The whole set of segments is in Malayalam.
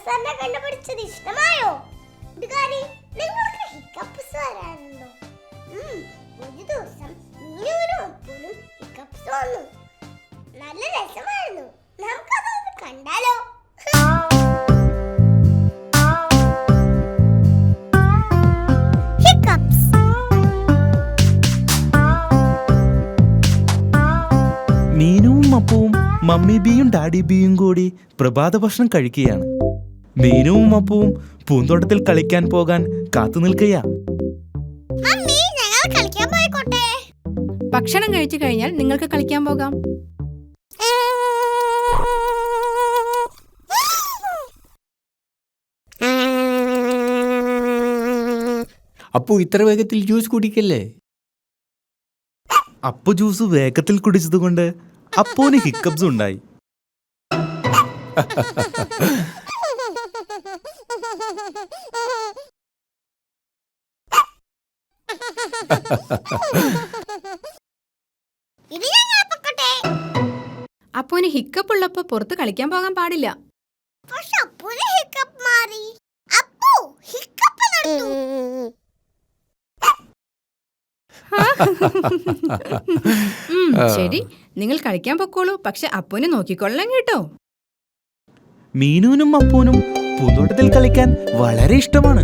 സാറിനെ കണ്ടുപിടിച്ചത് ഇഷ്ടമായോ? കൂട്ടുകാരി, നിങ്ങൾക്ക് ഹിക്കപ്സ് വരാനുണ്ടോ? ഒരു ദിവസം മീനുവിനും അപ്പുവിനും ഹിക്കപ്സ് വന്നു. നല്ല രസമായിരുന്നു. നമുക്കതൊന്ന് കണ്ടാലോ? മീനുവും അപ്പവും മമ്മി ബിയും ഡാഡി ബിയും കൂടി പ്രഭാത ഭക്ഷണം കഴിക്കുകയാണ്. മീനുവും അപ്പവും പൂന്തോട്ടത്തിൽ കളിക്കാൻ പോകാൻ കാത്തു നിൽക്കുകയാ. ഭക്ഷണം കഴിച്ചു കഴിഞ്ഞാൽ നിങ്ങൾക്ക് കളിക്കാൻ പോകാം. അപ്പു ഇത്ര വേഗത്തിൽ ജ്യൂസ് കുടിക്കല്ലേ? അപ്പു ജ്യൂസ് വേഗത്തിൽ കുടിച്ചതുകൊണ്ട് അപ്പുവിന് ഹിക്കപ്സ് ഉണ്ടായി. അപ്പുവിന് ഹിക്കപ്പ് ഉള്ളപ്പോ പുറത്ത് കളിക്കാൻ പോകാൻ പാടില്ല. ശരി, നിങ്ങൾ കളിക്കാൻ പൊക്കോളൂ. പക്ഷെ അപ്പുവിനെ നോക്കിക്കൊള്ളാം കേട്ടോ. മീനുവിനും അപ്പുവിനും പൂന്തോട്ടത്തിൽ കളിക്കാൻ വളരെ ഇഷ്ടമാണ്.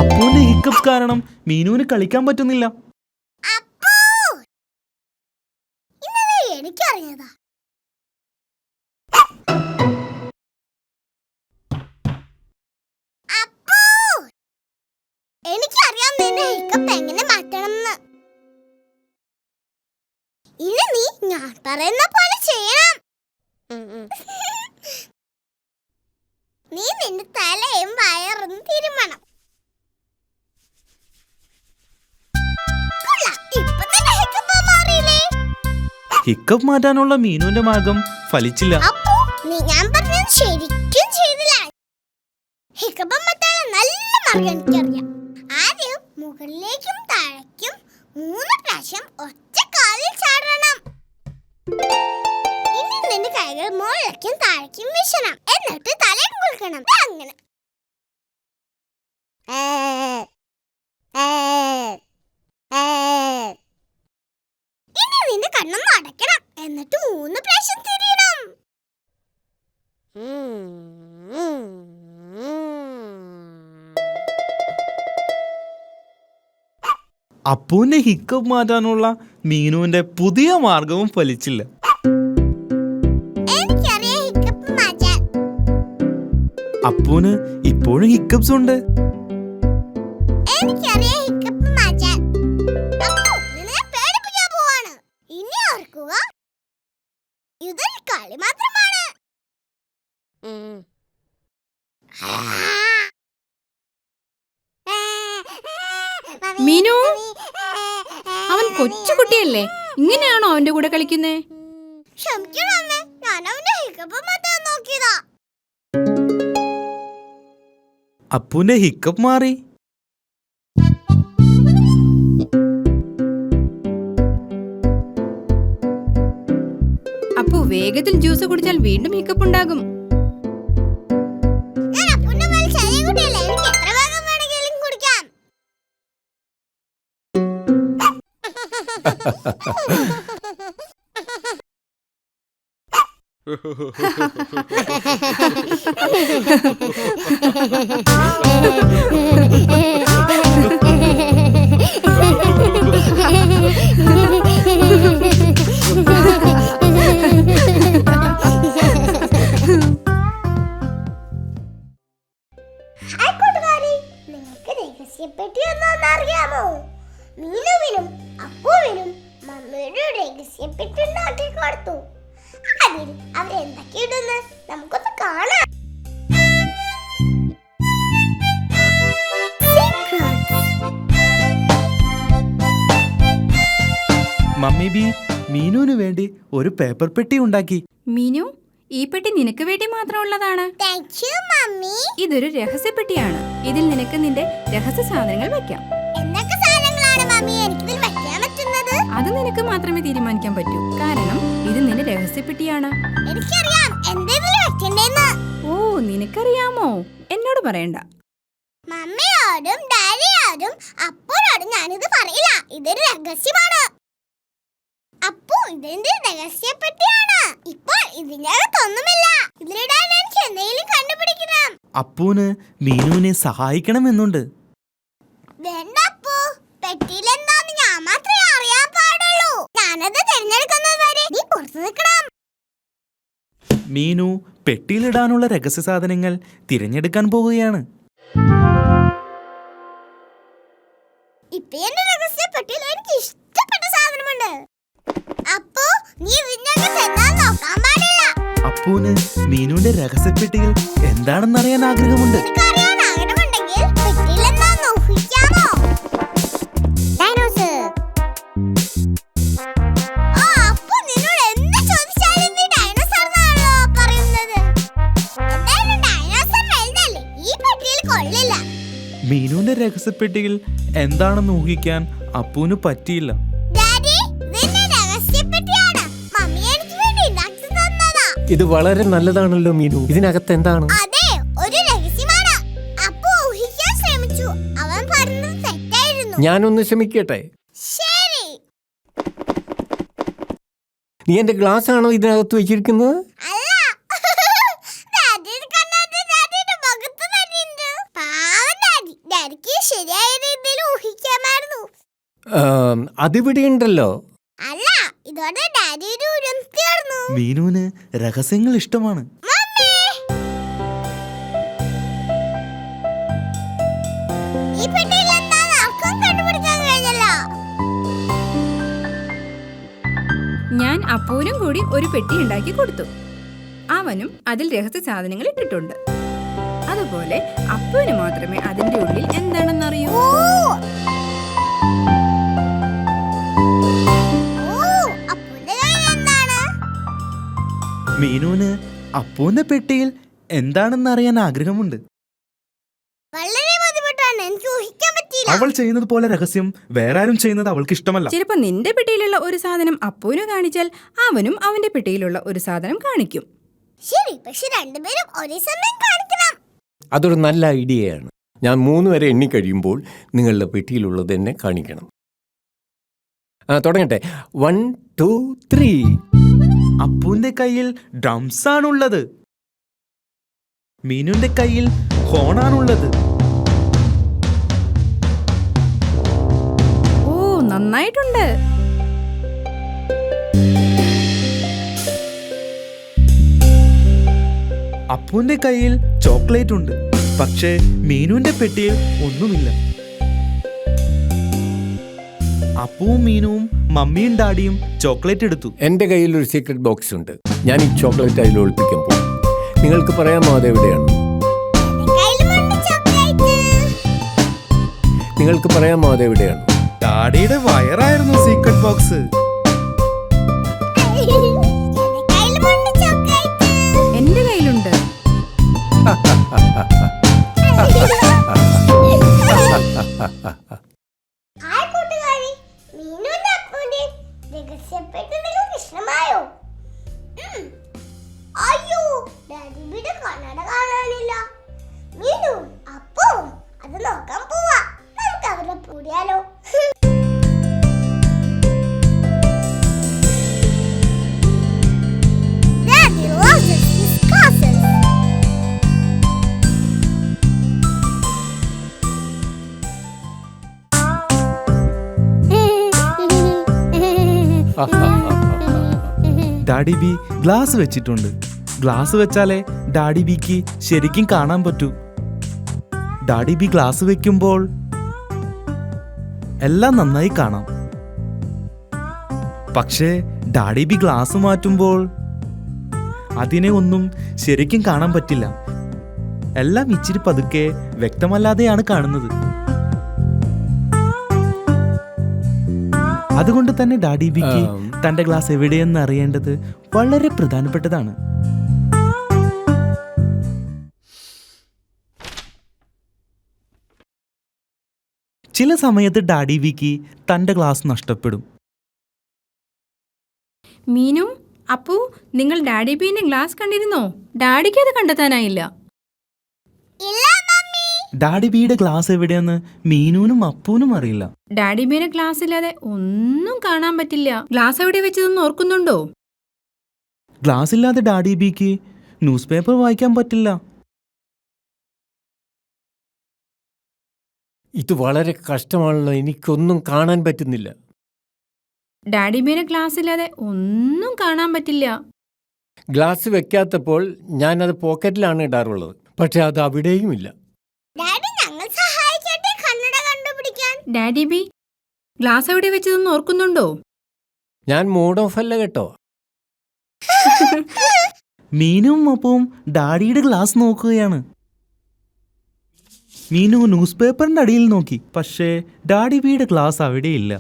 അപ്പുവിന്റെ ഹിക്കപ്സ് കാരണം മീനുവിന് കളിക്കാൻ പറ്റുന്നില്ല. എനിക്കറിയാതാ. എനിക്കറിയാം നിന്റെ ഹിക്കപ്പ് എങ്ങനെ മാറ്റണമെന്ന്. ഇനി നീ ഞാൻ പറയുന്ന പോലെ ചെയ്യണം. നീ നിന്റെ തലയും വയറും തിരുമണം. ഹിക്കപ്പ് മാറ്റാനുള്ള മീനുവിന്റെ മാർഗം ഫലിച്ചില്ല. ഞാൻ പറഞ്ഞത് ശരിക്കും ചെയ്തില്ല. ഹിക്കപ്പ് മാറ്റാനുള്ള നല്ല മാർഗം എനിക്കറിയാം. ആദ്യം മുകളിലേക്കും താഴേക്കും 3 പ്രാവശ്യം ഒറ്റ കാലിൽ ചാടണം. ഇനി നിന്റെ കൈകൾ മുകളിലേക്കും താഴേക്കും വീശണം. എന്നിട്ട് തലയും കുളിക്കണം. അങ്ങനെ ഇനി നിന്റെ കണ്ണൊന്ന് അടയ്ക്കണം. എന്നിട്ട് 3 പ്രാവശ്യം തിരിയണം. അപ്പുവിന്റെ ഹിക്കപ്പ് മാറ്റാനുള്ള മീനുവിന്റെ പുതിയ മാർഗവും ഫലിച്ചില്ല. അപ്പുവിന് ഇപ്പോഴും ഹിക്കപ്സ് ഉണ്ട്. ഇതൊരു കളി മാത്രമാണ്. മീനു, അവൻ കൊച്ചുകുട്ടിയല്ലേ, ഇങ്ങനെയാണോ അവന്റെ കൂടെ കളിക്കുന്നേ? അപ്പുവിന്റെ ഹിക്കപ്പ് മാറി. അപ്പു വേഗത്തിൽ ജ്യൂസ് കുടിച്ചാൽ വീണ്ടും ഹിക്കപ്പ് ഉണ്ടാകും. അറിയാമോ? മീനുവിനും അപ്പുവിനും മമ്മിയുടെ രഹസ്യപ്പെട്ടി ഉണ്ടാക്കി കൊടുത്തു. അതിൽ അവരെന്തൊക്കെയിടുന്ന് നമുക്കൊന്ന് കാണാം. മമ്മി ബി മീനുവിന് വേണ്ടി ഒരു പേപ്പർ പെട്ടി ഉണ്ടാക്കി. മീനു, ഈ പെട്ടി നിനക്ക് വേണ്ടി മാത്രമുള്ളതാണ്. Thank you mummy. ഇതൊരു രഹസ്യപ്പെട്ടിയാണ്. ഇതിൽ നിനക്ക് നിന്റെ രഹസ്യ സാധനങ്ങൾ വെക്കാം. എന്തൊക്കെ സാധനങ്ങളാണ് മമ്മി എനിക്കിതിൽ വെക്കാൻ പറ്റുന്നത്? അത് നിനക്ക് മാത്രമേ തീരുമാനിക്കാൻ പറ്റൂ. കാരണം ഇത് നിന്റെ രഹസ്യപ്പെട്ടിയാണ്. എനിക്കറിയാം എന്തെങ്കിലും വെക്കണ്ടേന്ന്. ഓ, നിനക്കറിയാമോ? എന്നോട് പറയണ്ട. മമ്മിയോടും ഡാഡിയോടും അപ്പോഴോടും ഞാനിത് പറയില്ല. ഇതൊരു രഹസ്യമാണ്. അപ്പോ ഇതെന്റെ രഹസ്യപ്പെട്ടിയാണ്. ഇപ്പോൾ ഇതിനകത്തൊന്നുമില്ല. ഇതിലിടാൻ എനിക്ക് എന്തെങ്കിലും കണ്ടുപിടിക്കണം. അപ്പൂന് മീനുവിനെ സഹായിക്കണമെന്നുണ്ട്. വേണ്ട അപ്പു, പെട്ടിയിൽ എന്താന്ന് ഞാൻ മാത്രമേ അറിയാൻ പാടുള്ളൂ. ഞാനത് തിരഞ്ഞെടുക്കുന്നത് വരെ നീ പുറത്തു നിൽക്കണം. മീനു പെട്ടിയിലിടാനുള്ള രഹസ്യ സാധനങ്ങൾ തിരഞ്ഞെടുക്കാൻ പോവുകയാണ്. ഇപ്പൊ എന്റെ രഹസ്യപ്പെട്ടിയിൽ എനിക്ക് ഇഷ്ടപ്പെട്ട സാധനമുണ്ട്. അപ്പോ നീ ഇതിനകത്ത് എന്താന്ന് നോക്കാൻ പാടില്ല. അപ്പൂന് മീനുവിന്റെ രഹസ്യപ്പെട്ടിയിൽ എന്താണെന്നറിയാൻ ആഗ്രഹമുണ്ട്. നിനക്കറിയാൻ ആഗ്രഹമുണ്ടെങ്കിൽ പെട്ടിയിൽ എന്താന്ന് ഊഹിക്കാമോ? ഡൈനോസർ. ആ, അപ്പോ നിന്നോട് എന്ത് ചോദിച്ചാലും നീ ഡൈനോസർ എന്നാണല്ലോ പറയുന്നത്. എന്തായാലും ഡൈനോസർ വലുതല്ലേ, ഈ പെട്ടിയിൽ കൊള്ളില്ല. മീനുവിന്റെ രഹസ്യപ്പെട്ടിയിൽ എന്താണെന്ന് ഊഹിക്കാൻ അപ്പൂന് പറ്റിയില്ല. ഡാഡി, ഇതെന്റെ രഹസ്യപ്പെട്ടിയാണ്. മമ്മി എനിക്ക് വേണ്ടി ഉണ്ടാക്കി തന്നതാ. ഇത് വളരെ നല്ലതാണല്ലോ മീനു. ഇതിനകത്ത് എന്താണ്? അതെ, ഒരു രഹസ്യമാണ്. അപ്പോ ഊഹിക്കാൻ ശ്രമിച്ചു. അവൻ പറഞ്ഞത് തെറ്റായിരുന്നു. ഞാനൊന്ന് ശ്രമിക്കട്ടെ. ശരി. നീ എന്റെ ഗ്ലാസ് ആണോ ഇതിനകത്ത് വെച്ചിരിക്കുന്നത്? അല്ല. ഡാഡിയുടെ കണ്ണാടി ഡാഡിയുടെ മുഖത്ത് തന്നെയുണ്ട്. പാവം ഡാഡി. ഡാഡിക്ക് ശരിയായ രീതിയിൽ ഊഹിക്കാമായിരുന്നു. അതിവിടെ ഉണ്ടല്ലോ. അല്ല, ഇതോടെ ഡാഡിയുടെ ഉരം തീർന്നു. മീനുവിന് രഹസ്യങ്ങൾ ഇഷ്ടമാണ്. മമ്മി, ഈ പെട്ടിയിൽ എന്താന്ന് ആർക്കും കണ്ടുപിടിക്കാൻ കഴിഞ്ഞല്ലോ. ഞാൻ അപ്പൂനും കൂടി ഒരു പെട്ടി ഉണ്ടാക്കി കൊടുത്തു. അവനും അതിൽ രഹസ്യ സാധനങ്ങൾ ഇട്ടിട്ടുണ്ട്. അതുപോലെ അപ്പൂന് മാത്രമേ അതിന്റെ ഉള്ളിൽ എന്താണെന്നറിയൂ. ഓ, അപ്പുവിന്റെ കയ്യിൽ എന്താണ്? മീനുവിന് അപ്പൂന്റെ പെട്ടിയിൽ എന്താണെന്നറിയാൻ ആഗ്രഹമുണ്ട്. വളരെ ബുദ്ധിമുട്ടാണ്, എനിക്ക് ഊഹിക്കാൻ പറ്റിയില്ല. അവൾ ചെയ്യുന്നത് പോലെ രഹസ്യം വേറെ ആരും ചെയ്യുന്നത് അവൾക്ക് ഇഷ്ടമല്ല. ചിലപ്പോ നിന്റെ പെട്ടിയിലുള്ള ഒരു സാധനം അപ്പൂന് കാണിച്ചാൽ അവനും അവന്റെ പെട്ടിയിലുള്ള ഒരു സാധനം കാണിക്കും. ശരി, പക്ഷെ രണ്ടുപേരും ഒരേ സമയം കാണിക്കണം. അതൊരു നല്ല ഐഡിയയാണ്. ഞാൻ 3 വരെ എണ്ണി കഴിയുമ്പോൾ നിങ്ങളുടെ പെട്ടിയിലുള്ളത് എന്നെ കാണിക്കണം. തുടങ്ങട്ടെ. 1 2 3. അപ്പൂന്റെ കയ്യിൽ ഡ്രംസ് ആണുള്ളത്. മീനുവിന്റെ കയ്യിൽ ഹോണാണുള്ളത്. ഓ, നന്നായിട്ടുണ്ട്. അപ്പൂന്റെ കയ്യിൽ ചോക്ലേറ്റ് ഉണ്ട്. പക്ഷേ മീനുവിന്റെ പെട്ടിയിൽ ഒന്നുമില്ല. അപ്പുവും മീനുവും മമ്മിയും ഡാഡിയും ചോക്ലേറ്റ് എടുത്തു. എൻ്റെ കയ്യിൽ ഒരു സീക്രട്ട് ബോക്സ് ഉണ്ട്. ഞാൻ ഈ ചോക്ലേറ്റ് അതിൽ ഒളിപ്പിക്കാൻ പോകും. നിങ്ങൾക്ക് പറയാമോ അതെവിടെയാണ്? കയ്യിലുമുണ്ട് ചോക്ലേറ്റ്. നിങ്ങൾക്ക് പറയാമോ അതെവിടെയാണ്? ഡാഡിയുടെ വയറായിരുന്നു സീക്രട്ട് ബോക്സ്. കയ്യിലുമുണ്ട് ചോക്ലേറ്റ്. എന്റെ കയ്യിലുണ്ട്. ഹായ് കൂട്ടുകാരി, മീനുവിന്റെ അപ്പുവിന്റെ രഹസ്യപ്പെട്ടി നിങ്ങൾക്ക് ഇഷ്ടമായോ? അയ്യോ, ഡാഡിയുടെ കണ്ണട കാണാനില്ല. മീനു അപ്പവും അത് നോക്കാൻ പോവാ. നമുക്ക് അവരുടെ കൂടിയാലോ? Daddy loves his cousins. Daddy B glass വെച്ചിട്ടുണ്ട്. ഗ്ലാസ് വെച്ചാലേ ഡാഡി ബിക്ക് ശരിക്കും കാണാൻ പറ്റൂ. ഡാഡി ബി ഗ്ലാസ് വെക്കുമ്പോൾ എല്ലാം നന്നായി കാണാം. പക്ഷേ ഡാഡി ബി ഗ്ലാസ് മാറ്റുമ്പോൾ അതിനെ ഒന്നും ശരിക്കും കാണാൻ പറ്റില്ല. എല്ലാം ഇച്ചിരി പതുക്കെ വ്യക്തമല്ലാതെയാണ് കാണുന്നത്. അതുകൊണ്ട് തന്നെ ഡാഡി ബിക്ക് തന്റെ ഗ്ലാസ് എവിടെയെന്ന് അറിയേണ്ടത് വളരെ പ്രധാനപ്പെട്ടതാണ്. ചില സമയത്ത് ഡാഡി ബിക്ക് തൻ്റെ ഗ്ലാസ് നഷ്ടപ്പെടും. മീനു, അപ്പു, നിങ്ങൾ ഡാഡി ബീന്റെ ഗ്ലാസ് കണ്ടിരുന്നോ? ഡാഡിക്ക് അത് കണ്ടെത്താനായില്ല. ഇല്ല മമ്മി. ഡാഡി ബിയുടെ ഗ്ലാസ് എവിടെയെന്ന് മീനുവിനും അപ്പൂനും അറിയില്ല. ഡാഡി ബീന്റെ ഗ്ലാസ് ഇല്ലാതെ ഒന്നും കാണാൻ പറ്റില്ല. ഗ്ലാസ് എവിടെ വെച്ചതെന്ന് ഓർക്കുന്നുണ്ടോ? ഗ്ലാസ് ഇല്ലാതെ ഡാഡി ബിക്ക് ന്യൂസ് പേപ്പർ വായിക്കാൻ പറ്റില്ല. ഇത് വളരെ കഷ്ടമാണല്ലോ, എനിക്കൊന്നും കാണാൻ പറ്റുന്നില്ല. ഡാഡി ബീന്റെ ഗ്ലാസ് ഇല്ലാതെ ഒന്നും കാണാൻ പറ്റില്ല. ഗ്ലാസ് വെക്കാത്തപ്പോൾ ഞാനത് പോക്കറ്റിലാണ് ഇടാറുള്ളത്, പക്ഷെ അത് അവിടെയുമില്ല. ഡാഡി ഞങ്ങൾ സഹായിക്കട്ടെ കണ്ണട കണ്ടുപിടിക്കാൻ. ഡാഡി ബി, ഗ്ലാസ് എവിടെ വെച്ചതെന്ന് ഓർക്കുന്നുണ്ടോ? ഞാൻ മൂഡ് ഓഫ് അല്ല കേട്ടോ. മീനുവും അപ്പവും ഡാഡിയുടെ ഗ്ലാസ് നോക്കുകയാണ്. മീനു ന്യൂസ് പേപ്പറിന്റെ അടിയിൽ നോക്കി, പക്ഷേ ഡാഡി ബിയുടെ ഗ്ലാസ് അവിടെയില്ല.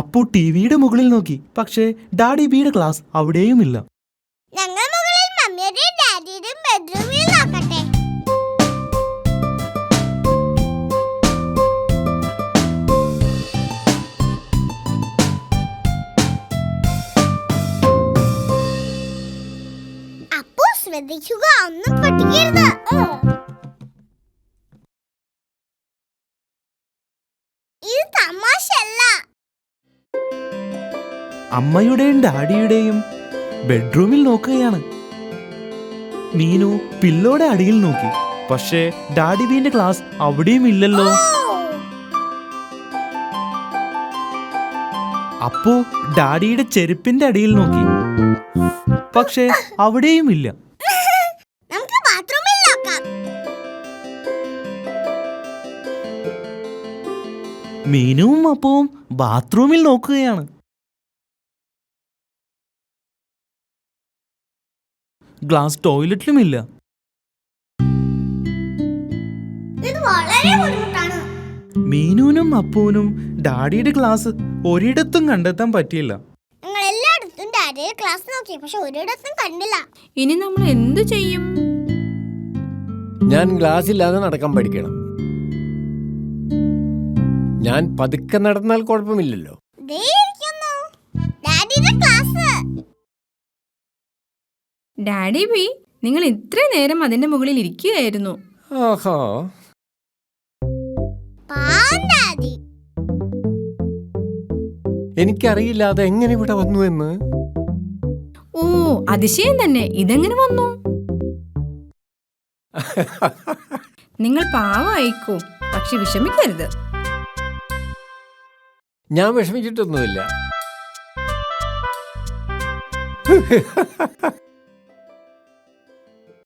അപ്പു ടിവിയുടെ മുകളിൽ നോക്കി, പക്ഷേ ഡാഡി ബിയുടെ ഗ്ലാസ് അവിടെയുമില്ല. ഞങ്ങൾ മുകളിൽ മമ്മിയുടെയും ഡാഡിയുടെയും ബെഡ്റൂമിൽ നോക്കട്ടെ. അപ്പു ശ്രദ്ധിക്കുക, ഒന്നും പൊട്ടിക്കരുത്. ഇത് തമാശയല്ല. അമ്മയുടെയും ഡാഡിയുടെയും ബെഡ്റൂമിൽ നോക്കുകയാണ്. മീനു പില്ലോടെ അടിയിൽ നോക്കി, പക്ഷേ ഡാഡി ബീന്റെ ഗ്ലാസ് അവിടെയും ഇല്ലല്ലോ. അപ്പു ഡാഡിയുടെ ചെരുപ്പിന്റെ അടിയിൽ നോക്കി, പക്ഷേ അവിടെയും ഇല്ല. നമുക്ക് ബാത്റൂമിൽ നോക്കാം. മീനുവും അപ്പവും ബാത്റൂമിൽ നോക്കുകയാണ്. ഗ്ലാസ് ടോയ്ലറ്റിലുമില്ല. ഇത് വളരെ ബുദ്ധിമുട്ടാണ്. മീനുവിനും അപ്പുവിനും ഡാഡിയുടെ ഗ്ലാസ് ഒരിടത്തും കണ്ടെത്താൻ പറ്റിയില്ല. ഞങ്ങൾ എല്ലായിടത്തും ഡാഡിയുടെ ക്ലാസ് നോക്കി, പക്ഷെ ഒരിടത്തും കണ്ടില്ല. ഇനി നമ്മൾ എന്തു ചെയ്യും? ഞാൻ ഗ്ലാസ് ഇല്ലാതെ നടക്കാൻ പഠിക്കണം. ഞാൻ പതുക്കെ നടന്നാൽ കുഴപ്പമില്ലല്ലോ. ദേ ഇരിക്കുന്നു ഡാഡിയുടെ ക്ലാസ്. ഡാഡി ബി, നിങ്ങൾ ഇത്ര നേരം അതിന്റെ മുകളിൽ ഇരിക്കുകയായിരുന്നു. ആഹാ, പാവം ഡാഡി. എനിക്കറിയില്ല അത് എങ്ങനെ ഇവിടെ വന്നു എന്ന്. ഓ, അതിശയം തന്നെ. ഇതെങ്ങനെ വന്നു? നിങ്ങൾ പാവമായിക്കോ, പക്ഷെ വിഷമിക്കരുത്. ഞാൻ വിഷമിച്ചിട്ടൊന്നുമില്ല.